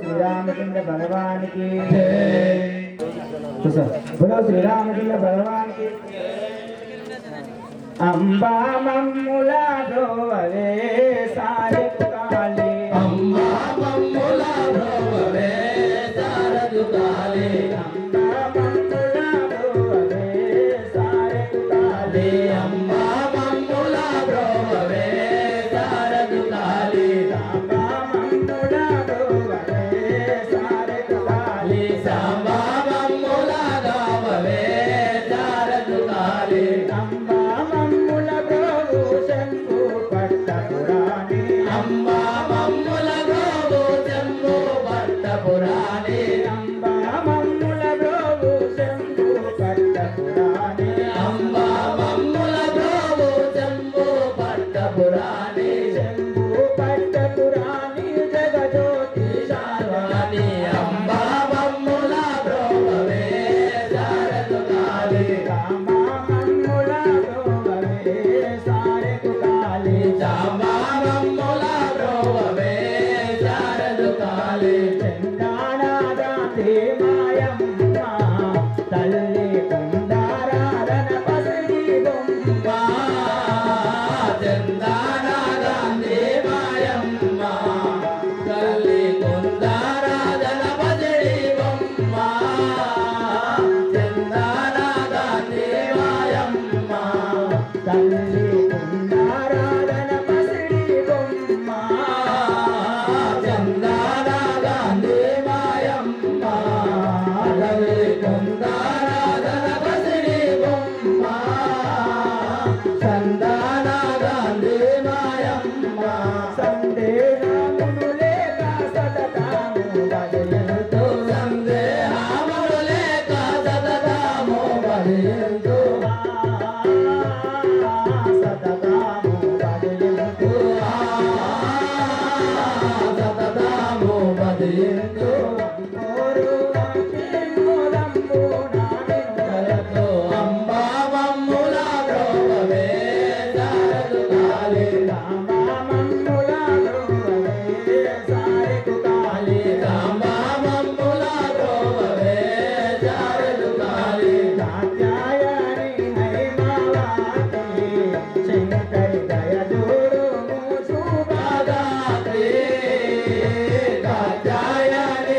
श्रीरामचंद्र भगवान की बोलो श्रीरामचंद्र भगवान की अंबा मम्मुला ध्रुववे सारे काले अंबा मम्मुला ध्रुववे सारे काले अंबा मम्मुला ध्रुववे सारे काले अंबा मम्मुला ध्रुववे सारे काले अंबा मम्मुला ध्रुववे सारे काले सांबा मम्मुला ध्रुववे सारे काले अंबा मम्मुला प्रभु शंभु पट्ट पुराणे अंबा मम्मुला ध्रुव शंभु पट्ट पुराणे अंबा मम्मुला प्रभु शंभु पट्ट पुराणे अंबा मम्मुला ध्रुव शंभु पट्ट पुराणे शंभु पट्ट पुराणे जगज्योति शार्वाणि अंबा मम्मुला ध्रुववे सारे काले रामा मम्मुला ध्रुववे सारे काले सांबा मम्मुला ध्रुववे सारे काले चंदानादाते मायम्मा तल्ली కుందారాధన బదియందు సతతము బదిలింతు సతతము బదియందు కోరు వాక్యములంబు నానిను అంబా మమ్ముల బ్రోవవే శారదు కాళీ రామమమ్ముల బ్రోవవే సారెకు కాళీ అంబా మమ్ముల బ్రోవవే శారదు కాళీ కాత్యాయని హైమావతి శంకరి దయజోడు మూసుగా గాయత్రి కాత్యాయని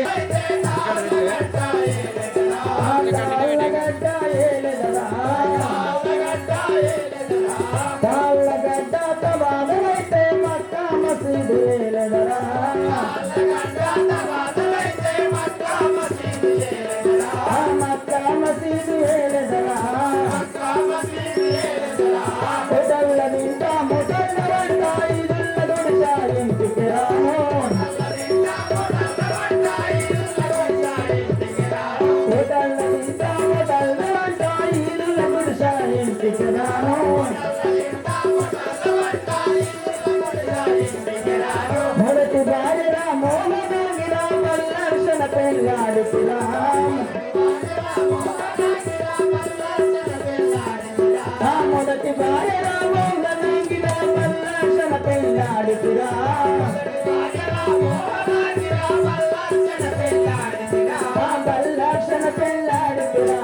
తాళ్ళగడ్డ ఏలెదరా తాళ్ళగడ్డ తవాదలైతే మక్క మసీదు ఏలెదరా మక్క మసీదు ఏలెదరా మొదళ్ళ నింట మొదళ్ళ వంట ఇదుళ్ళ దొడిచ ఇంటికి రాను మొదళ్ళ నింట మొదళ్ళ వంట ఇదుళ్ళ దొడిచ ఇంటికి రాను మొదటి భార్య మోహనాగిరా వల్లర్షణ పెళ్ళాడుతురా మొదటి భార్య మోహనాగిరా వల్లర్షణ పెళ్ళాడుతురా వల్లర్షణ పెళ్ళాడుతురా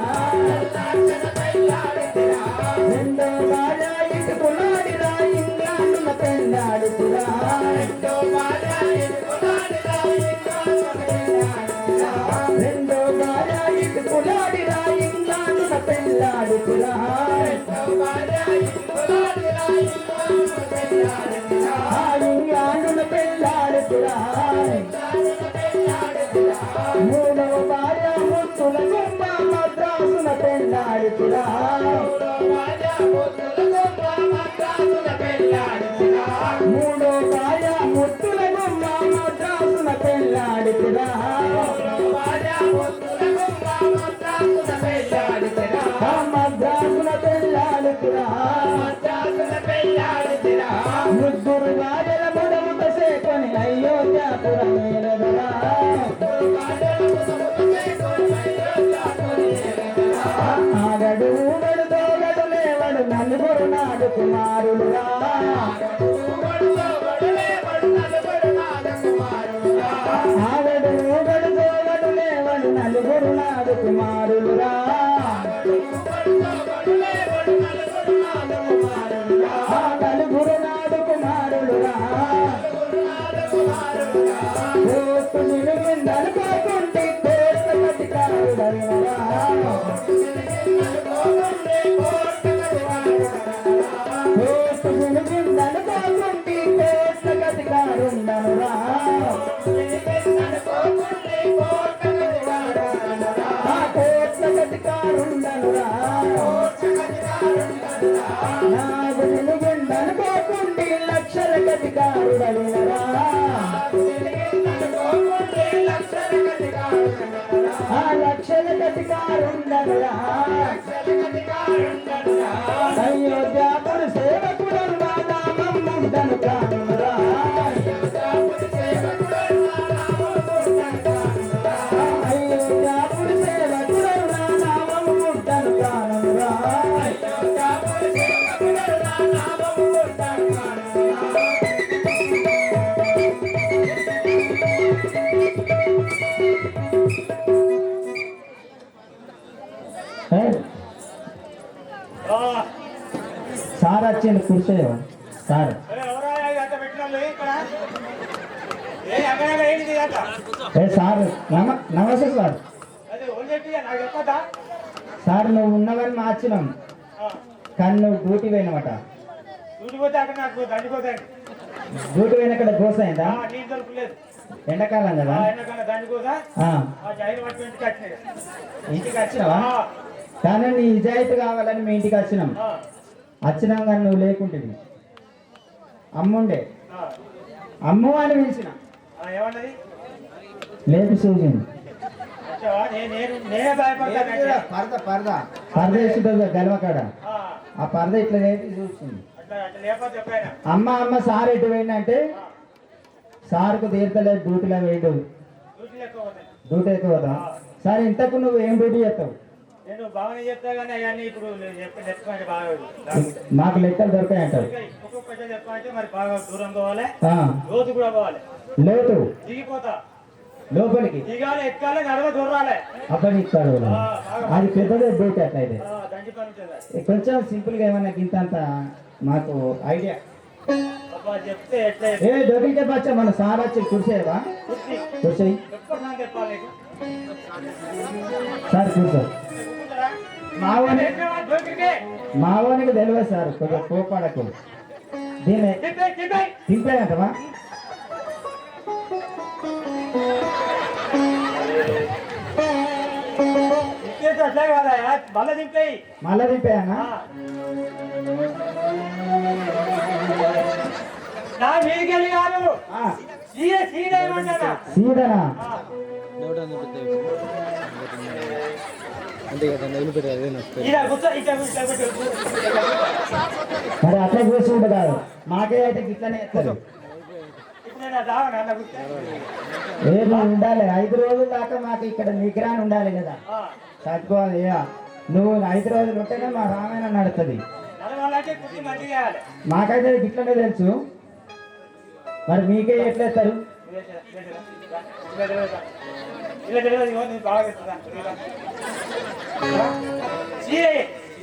రెండో భార్య ఇటుకులాడిరా ఇంగ్లాండుల పెళ్ళాడుతురా రెండో భార్య ఇటుకులాడిరా ఇంగ్లాండుల పెళ్ళాడుతురా ఇంగ్లాండుల పెళ్ళాడుతురా మూడవ భార్య ముత్తుల గుమ్మ మద్రాసుల పెళ్ళాడుతురా మూడో భార్య ముత్తుల గుమ్మ మద్రాసుల పెళ్ళాడుతురా మద్రాసుల పెళ్ళాడుతురా ముగ్గురు భార్యల ముడముట సేకొని అయోధ్యాపురం ఏలదరా ఆగడు ఊగడు దోగడు లేవడు నలుగురు నాడు కుమారులురా ఆగడు ఊగడు దోగడు లేవడు నలుగురు నాడు కుమారులురా నలుగురు నాడు కుమారులురా కోర్టు నిలుగుందనుకోకుంటే కోర్టు అధికారుడనురా కోర్టు నిలుగుందనుకోకుంటే కోర్టు అధికారుడనురా కోర్టు అధికారుడనురా నాకు నిలుగుందనుకోకుంటే లక్షల అధికారుడనురా లక్షల అధికారుడనురా అయోధ్యాపురి సేవకుడు నామం ముందను కానురా అయోధ్యాపురి సేవకుడు నామం ముందను కానురా సార్ వచ్చింది కూర్చోయో సార్ సార్ నమస్తే సార్ సార్ నువ్వు ఉన్నవని మార్చినాం కానీ నువ్వు డ్యూటీ పోయినమాట డ్యూటీ పోయిన అక్కడ గోస అయిందా ఎండాకాలం కదా ఇంటికి వచ్చినావా కానీ నీ నిజాయితీ కావాలని మీ ఇంటికి వచ్చినాం వచ్చినాం కానీ నువ్వు లేకుంటుంది అమ్ముండే అమ్ము అని పిలిచిన ఏమన్నది లేదు సూచింది నేనే భయపడతాను. పరద వేస్తుంటుంది గెలవకాడ. ఆ పరద ఇట్లా లేపి చూస్తుంది. అమ్మ సార్ ఎటు పోయిందంటే సార్కు తీర్చలేదు, డ్యూటీలో వేయడు. డ్యూటీ ఎక్కువ పోతా. సార్ ఇంతకు నువ్వు ఏం డ్యూటీ చేస్తావు? నేను బాగానే చెప్తా కానీ అవన్నీ ఇప్పుడు చెప్పండి బాగా మాకు లెక్కలు దొరికాయి అంటారు. ఒక్కొక్క చెప్పాలంటే మరి బాగా దూరం పోవాలి, లోతు కూడా పోవాలి. లోతు దిగిపోతా లోపలికి దిగాలి, ఎక్కాలి, నడవ దూరాలి. అప్పటి ఇస్తారు. అది పెద్దదే డ్యూటీ అట్లయితే. దంచి పని ఉంటుంది. కొంచెం సింపుల్ గా ఏమన్నా గింతంత మాకు ఐడియా చెప్తే ఎట్లా ఏ దొరికితే బచ్చా మన సార్ వచ్చి కూర్చేవా? కూర్చోయి ఎప్పుడు చెప్పాలి నీకు? సార్ కూర్చో. మావానికి తెలియదు సార్, కొద్దిగా కోపాడకు. దీన్ని దింపేదంటవా? అట్లే కదా మళ్ళీ దింపేయి. మళ్ళా దింపేయనా? నా మీదికి వెళ్ళి కాదు, సీదనా? మరి అట్లా కూర్చుంటే కాదు, మాకే అయితే గిట్లనే ఎత్తారు. ఏమో ఉండాలి, 5 రోజుల దాకా మాకు ఇక్కడ నిగ్రహణ ఉండాలి కదా. చదువుకోవాలి. నువ్వు 5 రోజులు ఉంటేనే మా రామాయణం నడుస్తుంది. మాకైతే గిట్లనే తెలుసు, మరి మీకే ఎట్లేస్తారు?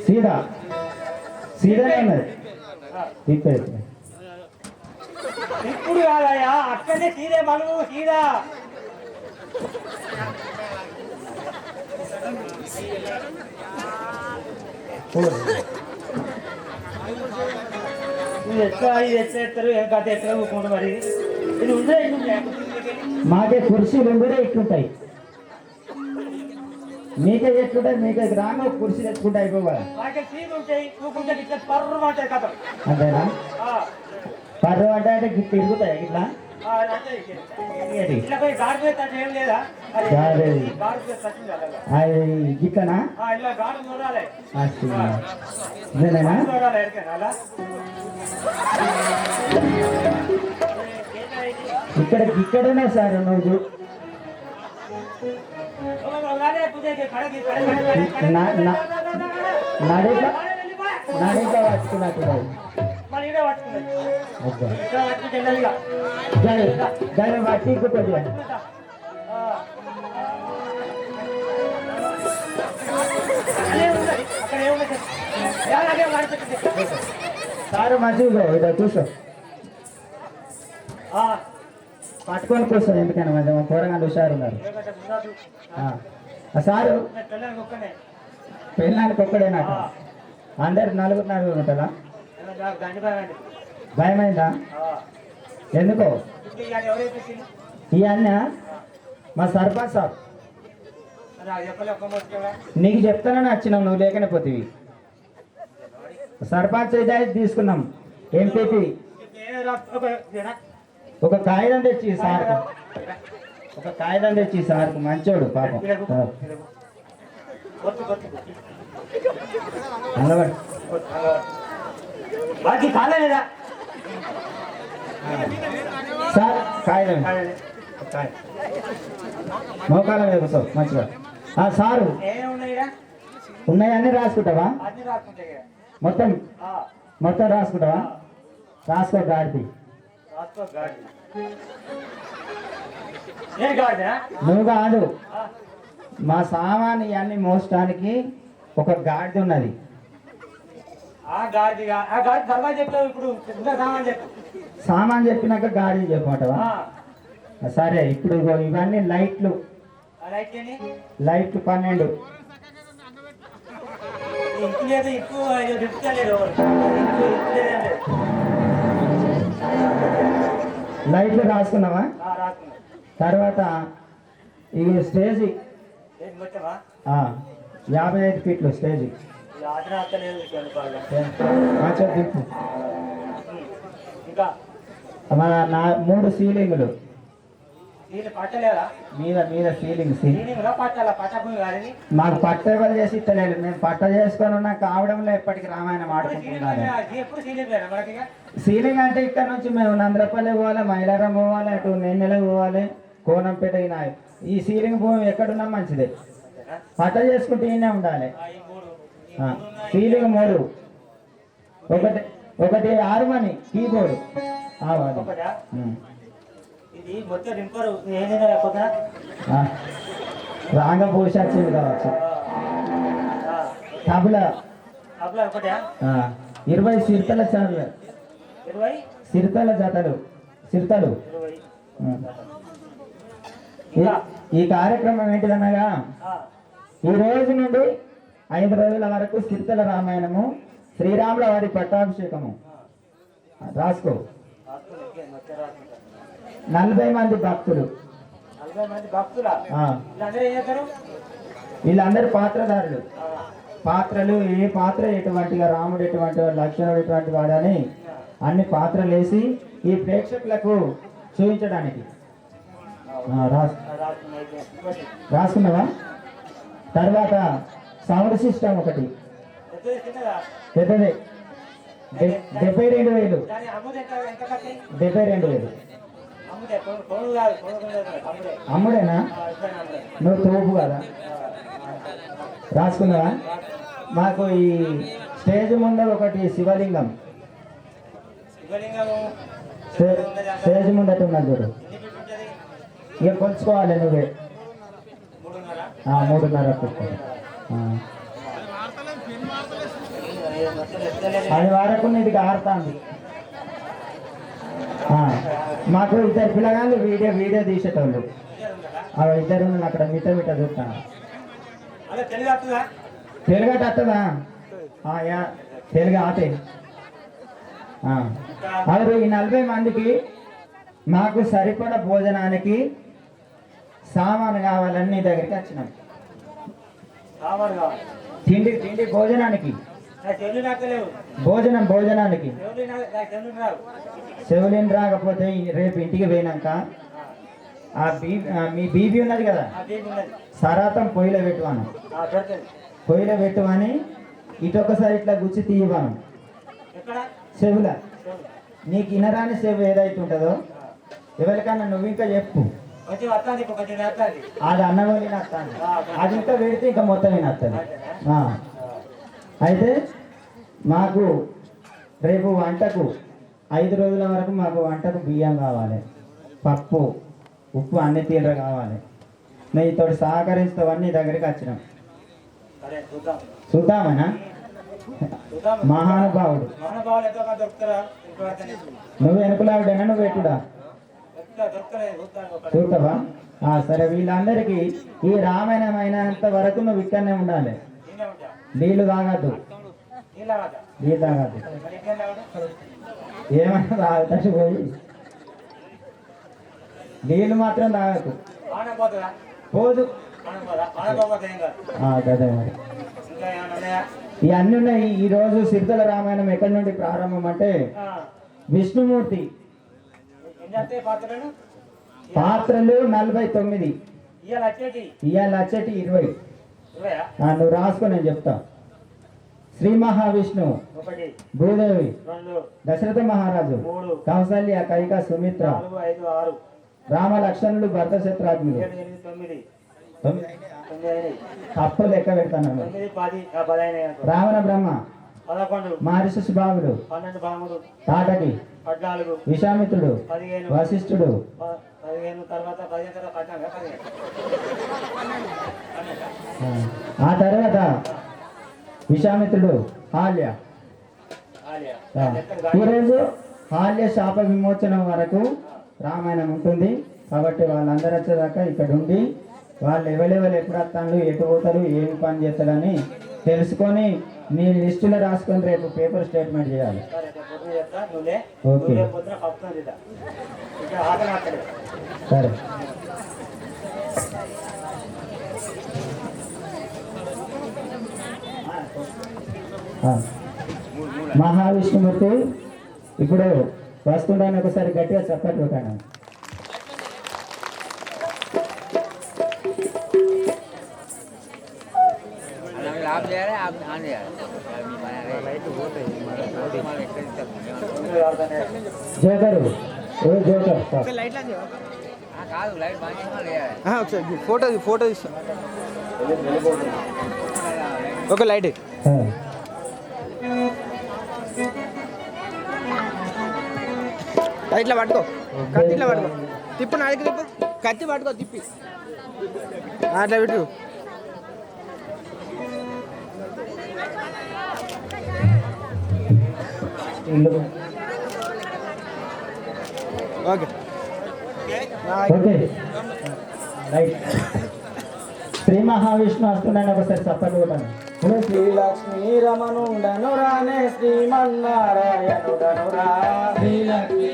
సీదా సీదానే ఉన్నది. ఇప్పుడు కాదయా, అక్కడనే సీదే మలుగు సీదా. ఇది ఎట్లేస్తారు, ఏం కథ ఎట్లా ఊరుకుంటా మరి. ఇది ఉందే మాకే కుర్చీలు కూడా ఎట్లుంటాయి, మీకే ఎట్లుంటాయి? మీకే గ్రామం కుర్చీలు ఎత్తుకుంటే అయిపోవాలి. అంతేనా? పర్రు అంటే గిట్ తిరుగుతాయి ఇట్లా. గిట్లనా? ఇదేనా? ఇక్కడనే సార్ నువ్వు నడిగా పట్టుకున్నట్టు దాన్ని బట్టి ఇంకొకటి సారు మంచిగా ఇదో కూర్చో, పట్టుకొని కూర్చో. ఎందుకని మంచిగా కూరగాయలు హుషారు ఉన్నారు. సారు పెళ్ళానికి ఒక్కడేనాట? అందరు నలుగురు ఉంటారా? భయమైందా? ఎందుకో? ఇవన్నీ మా సర్పంచ్ సార్ నీకు చెప్తానని వచ్చినాం, నువ్వు లేకనే పోతివి. సర్పంచ్ హిదాయత్ తీసుకున్నాం. ఎంపీపీ ఒక కాగితం తెచ్చి సార్కు, ఒక కాగితం తెచ్చి సార్కు. మంచోడు పాపం. అలవాడు సార్ కాగితం మోకాల మీద కూర్చో మంచిగా. సారు ఉన్నాయన్నీ రాసుకుంటావా? మొత్తం మొత్తం రాసుకుంటావా? రాసుకో. గాడిది నువ్వు కాదు, మా సామాన్ ఇవన్నీ మోసడానికి ఒక గాడిద ఉన్నది. సామాన్ చెప్పినాక గాడిద చెప్పమంటావా? సరే. ఇప్పుడు ఇవన్నీ లైట్లు 12 లైట్లు రాసుకున్నావా? తర్వాత ఈ స్టేజ్ 55 ఫీట్లు స్టేజ్. మన 3 సీలింగులు వీళ్ళు పట్టలేదా మీద మీద సీలింగ్ సీలింగ్ లో పట్టాల పట్టభూమి కాదని మాకు పట్ట ఎవరు చేసి ఇస్తలేదు. మేము పట్ట చేసుకొని ఉన్నాం కావడంలో ఎప్పటికి రామాయణం ఆడుకుంటున్నాను. ఎప్పుడు సీలింగ్ లేదా మనకి సీలింగ్ అంటే ఇక్కడ నుంచి మేము నంద్రపల్లి పోవాలి, మైలారం పోవాలి, అటు నెన్నెలకు పోవాలి, కోనంపేట అయినా ఈ సీలింగ్ భూమి ఎక్కడున్నా మంచిదే. పట్ట చేసుకుంటే ఈయనే ఉండాలి. సీలింగ్ 3 ఒకటి హార్మోని కీబోర్డు కావాలి. ఇది మొత్తం రింపరు ఏదైనా లేకపోతే రాంగ పూసి వచ్చింది కావచ్చు. తబలా అట్లా ఒకటా 20 సిరితల చాలు 20 సిరితల జతలు సిరితలు. 20 ఈ కార్యక్రమం ఏంటిదనగా ఈ రోజు నుండి 5 రోజుల వరకు సిరితల రామాయణము, శ్రీరాముల వారి పట్టాభిషేకము. రాసుకో. 40 మంది భక్తులు. 40 మంది భక్తులా? వీళ్ళందరూ ఏం చేస్తారు? వీళ్ళందరూ పాత్రధారులు. పాత్రలు ఏ పాత్ర ఎటువంటిగా, రాముడు ఎటువంటి వాడు, లక్ష్మణుడు ఎటువంటి వాడని అన్ని పాత్రలు వేసి ఈ ప్రేక్షకులకు చూపించడానికి. రాసుకున్నావా? తర్వాత సౌండ్ సిస్టమ్ ఒకటి పెద్దది 72,000. 72,000. అమ్ముడేనా? నువ్వు తోపు కదా. రాసుకున్నావా? మాకు ఈ స్టేజ్ ముందర ఒకటి శివలింగం స్టేజ్ ముందట ఉన్నది చూడు. ఇక కొలుచుకోవాలి నువ్వే. 3:30. అది వరకు ఇది ఆడుతుంది. మాకు 2 పిల్లగాళ్ళు వీడియో తీసేటోళ్ళు. 2 అక్కడ మిట్ట చూస్తాను. తెలుగు వస్తుందా? తెలుగు ఆటే. అవరు ఈ 40 మందికి మాకు సరిపడ భోజనానికి సామాను కావాలని నీ దగ్గరికి వచ్చినాం. తిండి భోజనానికి భోజనానికి చెవులేని రాకపోతే రేపు ఇంటికి పోయినాక మీ బీబీ ఉన్నది కదా, సరాతం పొయ్యిలో పెట్టువాను. పొయ్యిలో పెట్టువని ఇటొకసారి ఇట్లా గుచ్చి తీయవాను చెవుల. నీకు ఇనరాని సేవ ఏదైతే ఉంటుందో ఎవరికన్నా నువ్వు ఇంకా చెప్పు. అది అన్నమని వస్తాను. అది ఇంకా పెడితే ఇంకా మొత్తం వస్తుంది. అయితే మాకు రేపు వంటకు 5 రోజుల వరకు మాకు వంటకు బియ్యం కావాలి, పప్పు, ఉప్పు అన్ని తీవ్ర కావాలి. నీతో సహకరిస్తావన్నీ దగ్గరికి వచ్చినాం. చూద్దామనా? మహానుభావుడు నువ్వు వెనుకలావిడేనా? నువ్వు ఎట్టుడా చూస్తావా? సరే. వీళ్ళందరికీ ఈ రామాయణం అయినంత వరకు నువ్వు ఇక్కడనే ఉండాలి. నీళ్ళు తాగద్దు. నీళ్ళు తాగద్దు. ఏమైనా తాగుతాడు పోయి. నీళ్ళు మాత్రం తాగద్దు. పోదు. కదా మరి. ఇవన్నీ ఉన్నాయి. ఈరోజు సిరితల రామాయణం ఎక్కడి నుండి ప్రారంభం అంటే విష్ణుమూర్తి పాత్రలు 49. ఇవాళ వచ్చేటి 20. నువ్వు రాసుకో, నేను చెప్తా. శ్రీ మహావిష్ణువు, భూదేవి, దశరథ మహారాజు, కౌసల్య, కైక, సుమిత్ర, రామ లక్ష్మణుడు, భరత శత్రుఘ్నుడు. తప్పు లెక్క పెడతాను. రావణ బ్రహ్మ, మహర్షి బాబుడు, తాటకి, విశ్వామిత్రుడు, వశిష్ఠుడు, ఆ తర్వాత విశ్వామిత్రుడు, హాల్య. ఈరోజు హాల్య శాప విమోచనం వరకు రామాయణం ఉంటుంది. కాబట్టి వాళ్ళందరూ వచ్చేదాకా ఇక్కడ ఉండి వాళ్ళు ఎవరెవరు ఎప్పుడు వస్తాను, ఎటు పోతారు, ఏమి పని చేస్తారని తెలుసుకొని మీ లిస్టులో రాసుకొని రేపు పేపర్ స్టేట్మెంట్ చేయాలి. ఓకే, సరే. మహావిష్ణుమూర్తి ఇప్పుడు వస్తుండని ఒకసారి గట్టిగా చప్పట్లు కానీ జోకరు జోకర్ స్టాప్. ఒకసారి ఫోటో తీస్తా ఒక లైట్ ఇట్లా పట్టుకో కత్తి ఇట్లా పట్టుకో తిప్పు నాడికి తిప్పు కత్తి పట్టుకో తిప్పి అట్లా పెట్టు okay okay right. Shri Mahavishnu వస్తున్నాను ఒకసారి చప్పట్లు కొట్టండి. శ్రీలక్ష్మీ రమణుండను రానే శ్రీమన్నారాయణుడను రా శ్రీలక్ష్మీ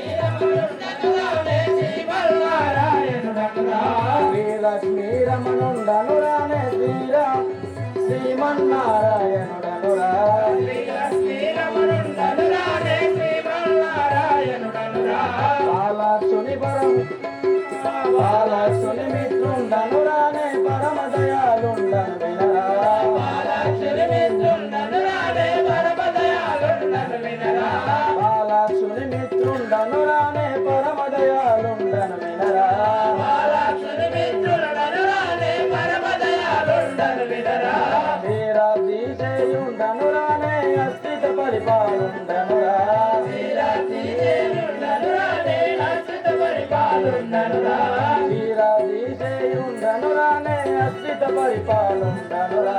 రమణుండను రానే శ్రీమన్నారాయణుడను రా బాలాక్షుని పరం బాలాక్షుని మిత్రుండను రానే పరమ దయాలుండను వినరా బాలాక్షుని మిత్రుండను రానే పరమ దయాలుండను వినరా బాలాక్షుని మిత్రుండను రానే పరమ దయాలుండను వినరా బాలాక్షుని మిత్రుండను రానే పరమ దయాలుండను వినరా వీరాధీశయుండను రానే అస్థిత పరిపాలుండను రా వీరాధీశయుండను రానే అస్థిత పరిపాలుండను రా వీరాధీశయుండను రానే అస్థిత పరిపాలుండను రా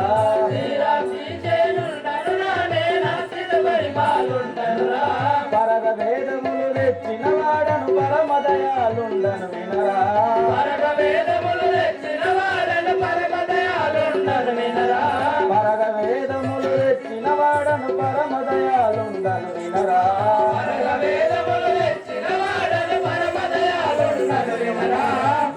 వీరాధీశయుండను రానే అస్థిత పరిపాలుండను రా పరగ వేదములు తెచ్చిన వాడను పరమ దయాలుండను వినరా పరగ వేదములు తెచ్చిన వాడను పరమ దయాలుండను వినరా పరగ వేదములు తెచ్చిన వాడను పరమ దయాలుండను వినరా పరగ వేదములు తెచ్చిన వాడను పరమ దయాలుండను వినరా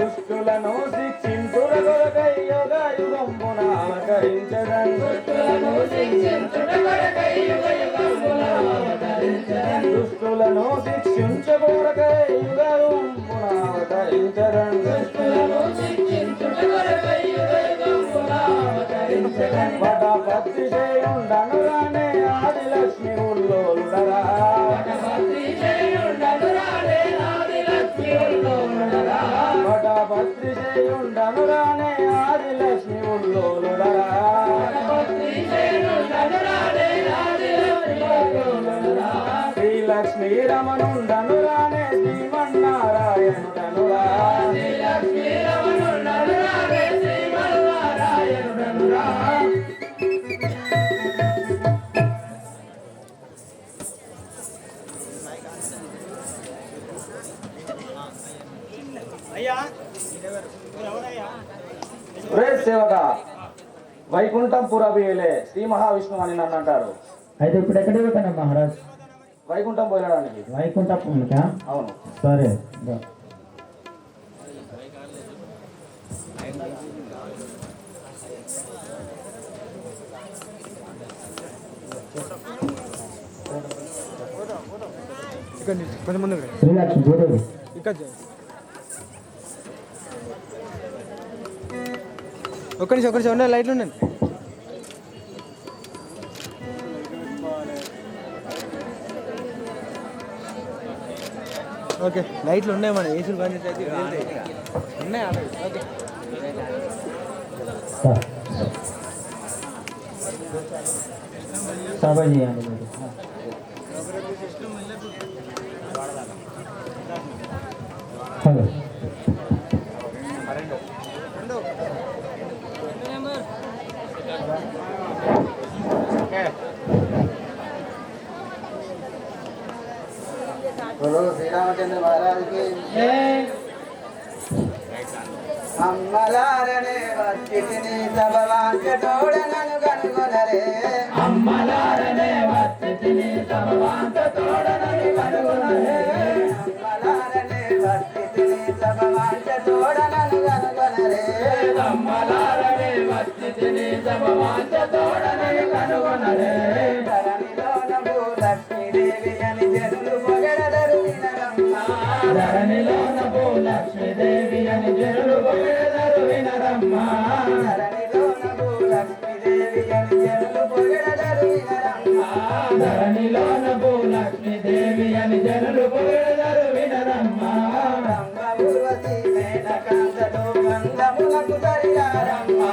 దుష్టులను శిక్షించుట కొరకై యుగ యుగంబున అవతరించెదన్ దుష్టులను శిక్షించుట కొరకై యుగ యుగంబున అవతరించెదన్ దుష్టులను శిక్షించ కొరకై యుగ యుగంబున అవతరించెదన్ దుష్టులను శిక్షించుట కొరకై యుగ యుగంబున అవతరించెదన్ వటపత్రి చేయుండను రానే ఆదిలక్ష్మి ఉల్లోలుడరా వటపత్రి చేయుండను రానే ఆదిలక్ష్మి ఉల్లోలుడరా వటపత్రి చేయుండను రానే ఆదిలక్ష్మి ఉల్లోలుడరా వటపత్రి చేయుండను రానే ఆదిలక్ష్మి ఉల్లోలుడరా శ్రీలక్ష్మీ రమణుండను రానే శ్రీమన్నారాయణుడను రా శ్రీలక్ష్మీ రమణుండను రానే శ్రీమన్నారాయణుడను రా అయ్యా ఎవరయ్యా? సేవక వైకుంఠం పురబియలే శ్రీ మహావిష్ణువు అని నన్ను అంటారు. అయితే ఇప్పుడు ఎక్కడికి పోతాను మహారాజ్? వైకుంఠం పోయడానికి. వైకుంఠపురముకా? అవును. సరే దా. కొంచెం ముందు శ్రీలక్ష్మి చూడదు. ఒక్క నిమిషం ఉండే లైట్లు ఉండండి. ఓకే లైట్లు ఉన్నాయి మన ఏసీలు బంద్ చేసి ఉన్నాయి. ఓకే సభ చేయండి మీరు. హలో बोलो श्री रामचंद्र महाराज की అమ్మలారనే వచ్చితిని సభవాంచటోడనను కనుగొనరే అమ్మలారనే వచ్చితిని సభవాంచటోడనను కనుగొనరే అమ్మలారనే వచ్చితిని సభవాంచటోడనను కనుగొనరే అమ్మలారనే వచ్చితిని సభవాంచటోడనను కనుగొనరే ధరణిలోన భూలక్ష్మీదేవి అని జనులు పొగడదరు వినరమ్మ ధరణిలోన భూలక్ష్మీదేవి అని జనులు పొగడదరు వినరమ్మ ధరణిలోన భూలక్ష్మీదేవి అని జనులు ధరణిలోన భూలక్ష్మి దేవి అని జనులు పొగడెదరు వినరమ్మా రంభ ఊర్వశి మేనకాంతలు అందములకు సరిరారమ్మా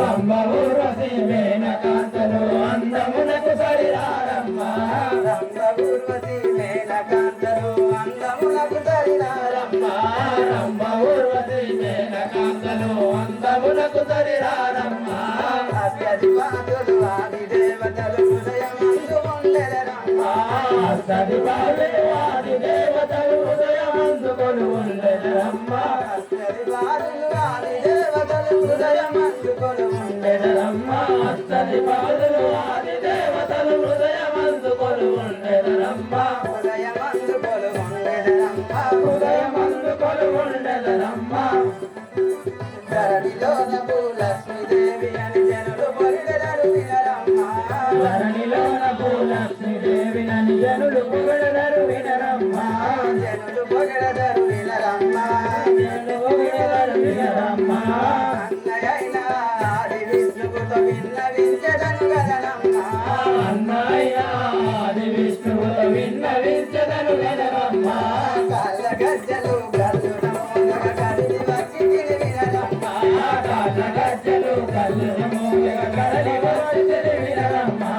రంభ ఊర్వశి మేనకాంతలు అందమునకు సరిరారమ్మా రంభ ఊర్వశి మేనకాంతలు అందములకు సరిరారమ్మా రంభ ఊర్వశి మేనకాంతలు అందమునకు సరిరారమ్మా అత్యధిపాదులు ఆది దేవతలు హృదయమందు ఉండెదరమ్మా ఆది దేవతలు హృదయమందుకొని ఉండెదరమ్మా అత్యధిపాదులు ఆది దేవతలు హృదయమందుకొని ఉండెదరమ్మా అష్టదిపాదులు ఆది దేవతలు హృదయమందుకొని ఉండెదరమ్మా హృదయమందుకొని ఉండెదరమ్మా హృదయమందుకొని ఉండెదరమ్మా ధరణిలోన భూలక్ష్మీదేవి అని జనులు పొగిడెదరు వినరమ్మా ధరణిలోన భూలక్ష్మి దేవినని జనులు పొగడెదరు వినరమ్మా జనులు పొగిడెదరు వినరమ్మా జనులు పొగడెదరు వినరమ్మా అన్నయైన ఆది విష్ణువుతో విన్నవించెదను గదనమ్మా అన్నయ్య ఆది విష్ణువుతో విన్నవించెదను గదరమ్మా కాళ్ళ గజ్జలు గల్లున మోదగ కదిలి వచ్చి వినరమ్మా గజ్జలు కల్లుము కదలి వచ్చి వినరమ్మా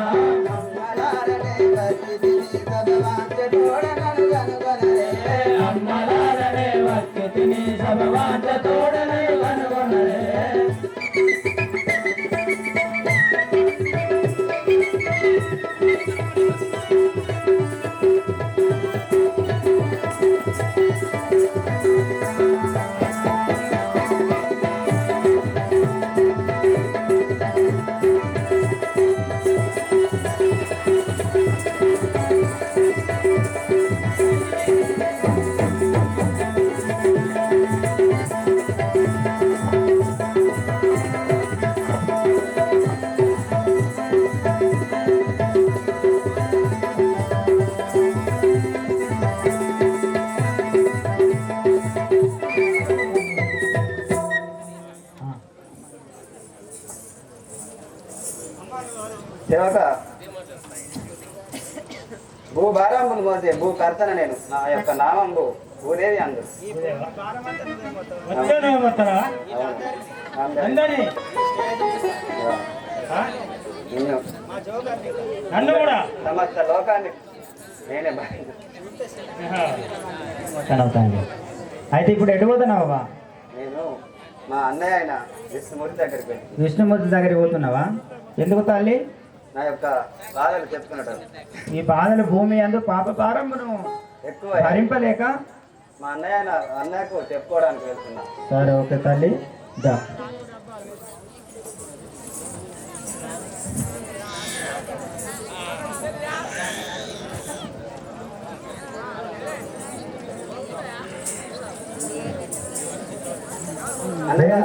అమ్మలారనే వచ్చి తిని సభవాంచె తోడనను గనుగొనరే అమ్మలారనే వచ్చి తిని సభవాంచ తోడనే కనుగొనరే సేవక భూ భారంబులు మోసే భూ కర్తన నేను నా యొక్క నామంబు భూదేవి అందు అందరినీ నిన్ను నన్ను కూడా సమస్త లోకాన్ని నేనే భరించు అయితే ఇప్పుడు ఎటు పోతున్నావా? నేను మా అన్నయ్య అయిన విష్ణుమూర్తి దగ్గరికి వెళ్ళి విష్ణుమూర్తి దగ్గరికి పోతున్నావా? ఎందుకు తల్లి? నా యొక్క బాధలు చెప్పుకున్నట్టు ఈ బాధలు భూమి అందు పాప భారమును ఎక్కువ భరింపలేక మా అన్నయ్యకు చెప్పుకోవడానికి వెళ్తున్నా. సరే ఓకే తల్లి దా. అన్నయ్య